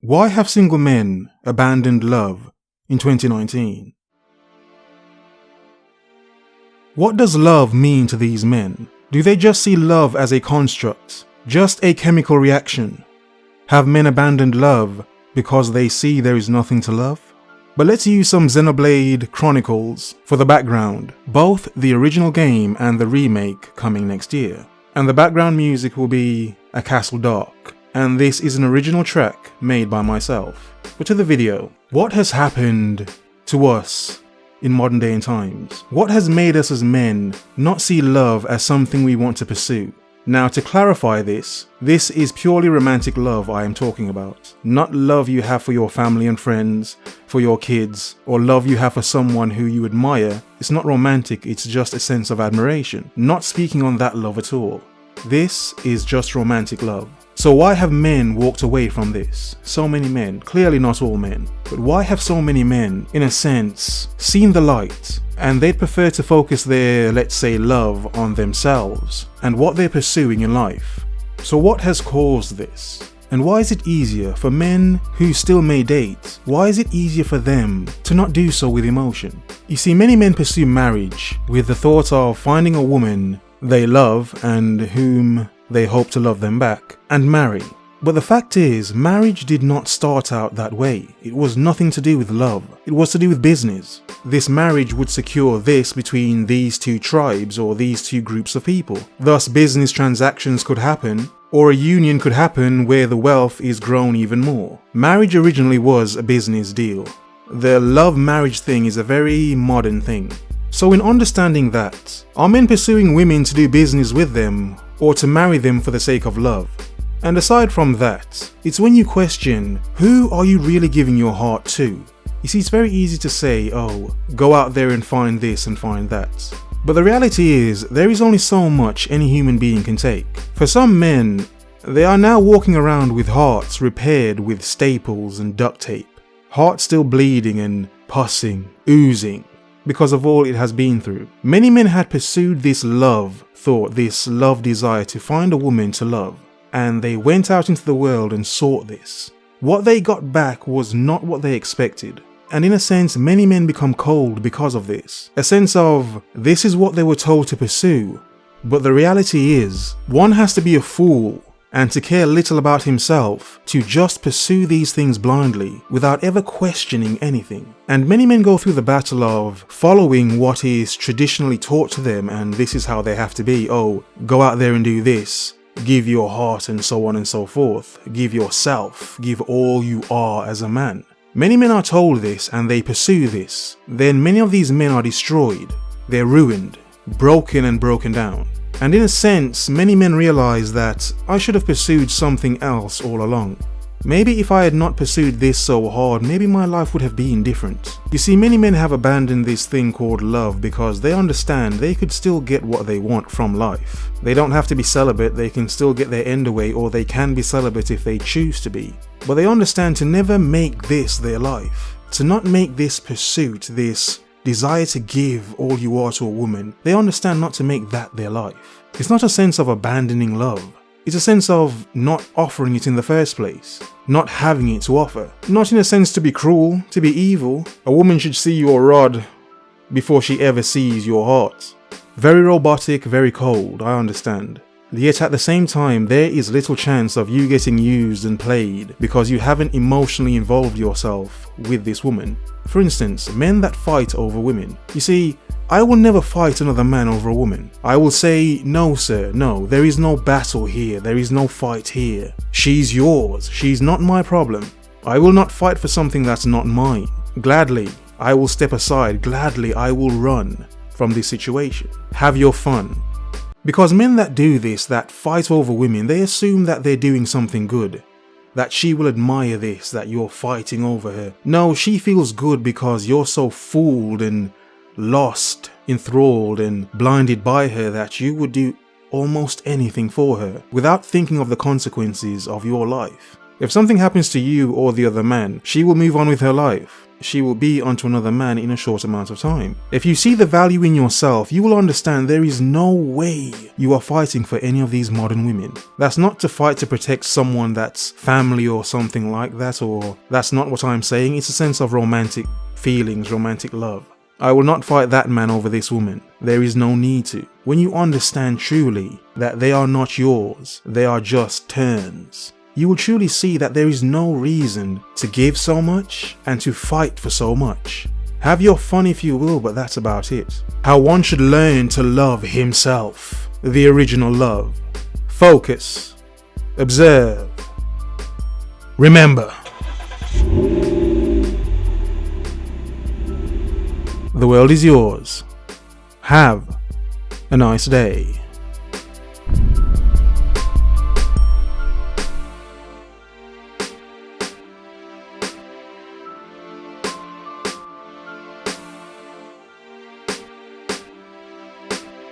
Why have single men abandoned love in 2019? What does love mean to these men? Do they just see love as a construct, just a chemical reaction? Have men abandoned love because they see there is nothing to love? But let's use some Xenoblade Chronicles for the background, both the original game and the remake coming next year. And the background music will be A Castle Dark, and this is an original track made by myself. But to the video, what has happened to us in modern day and times? What has made us as men not see love as something we want to pursue? Now, to clarify this is purely romantic love I am talking about. Not love you have for your family and friends, for your kids, or love you have for someone who you admire. It's not romantic, it's just a sense of admiration. Not speaking on that love at all. This is just romantic love. So why have men walked away from this? So many men, clearly not all men, but why have so many men, in a sense, seen the light and they'd prefer to focus their, let's say, love on themselves and what they're pursuing in life? So what has caused this? And why is it easier for men who still may date? Why is it easier for them to not do so with emotion? You see, many men pursue marriage with the thought of finding a woman they love and whom they hope to love them back and marry. But the fact is, marriage did not start out that way. It was nothing to do with love. It was to do with business. This marriage would secure this between these two tribes or these two groups of people. Thus, business transactions could happen, or a union could happen where the wealth is grown even more. Marriage originally was a business deal. The love marriage thing is a very modern thing. So in understanding that, are men pursuing women to do business with them or to marry them for the sake of love? And aside from that, it's when you question, who are you really giving your heart to? You see, it's very easy to say, oh, go out there and find this and find that. But the reality is, there is only so much any human being can take. For some men, they are now walking around with hearts repaired with staples and duct tape. Hearts still bleeding and pussing, oozing, because of all it has been through. Many men had pursued this love thought, this love desire to find a woman to love, and they went out into the world and sought this. What they got back was not what they expected, and in a sense many men become cold because of this. A sense of, this is what they were told to pursue, but the reality is, one has to be a fool and to care little about himself to just pursue these things blindly without ever questioning anything. And many men go through the battle of following what is traditionally taught to them, and this is how they have to be. Oh, go out there and do this, give your heart and so on and so forth, give yourself, give all you are as a man. Many men are told this and they pursue this. Then many of these men are destroyed, they're ruined, broken and broken down. And in a sense, many men realize that I should have pursued something else all along. Maybe if I had not pursued this so hard, maybe my life would have been different. You see, many men have abandoned this thing called love because they understand they could still get what they want from life. They don't have to be celibate, they can still get their end away, or they can be celibate if they choose to be. But they understand to never make this their life. To not make this pursuit, this desire to give all you are to a woman, they understand not to make that their life. It's not a sense of abandoning love. It's a sense of not offering it in the first place, not having it to offer. Not in a sense to be cruel, to be evil. A woman should see your rod before she ever sees your heart. Very robotic, very cold, I understand. Yet at the same time, there is little chance of you getting used and played because you haven't emotionally involved yourself with this woman. For instance, men that fight over women. You see, I will never fight another man over a woman. I will say, no sir, no, there is no battle here, there is no fight here. She's yours, she's not my problem. I will not fight for something that's not mine. Gladly, I will step aside, gladly I will run from this situation. Have your fun. Because men that do this, that fight over women, they assume that they're doing something good. That she will admire this, that you're fighting over her. No, she feels good because you're so fooled and lost, enthralled and blinded by her that you would do almost anything for her without thinking of the consequences of your life. If something happens to you or the other man, she will move on with her life. she will be onto another man in a short amount of time. If you see the value in yourself, you will understand there is no way you are fighting for any of these modern women. That's not to fight to protect someone that's family or something like that, or that's not what I'm saying. It's a sense of romantic feelings, romantic love. I will not fight that man over this woman. There is no need to. When you understand truly that they are not yours, they are just turns, you will truly see that there is no reason to give so much and to fight for so much. Have your fun if you will, but that's about it. How one should learn to love himself. The original love. Focus. Observe. Remember. The world is yours. Have a nice day.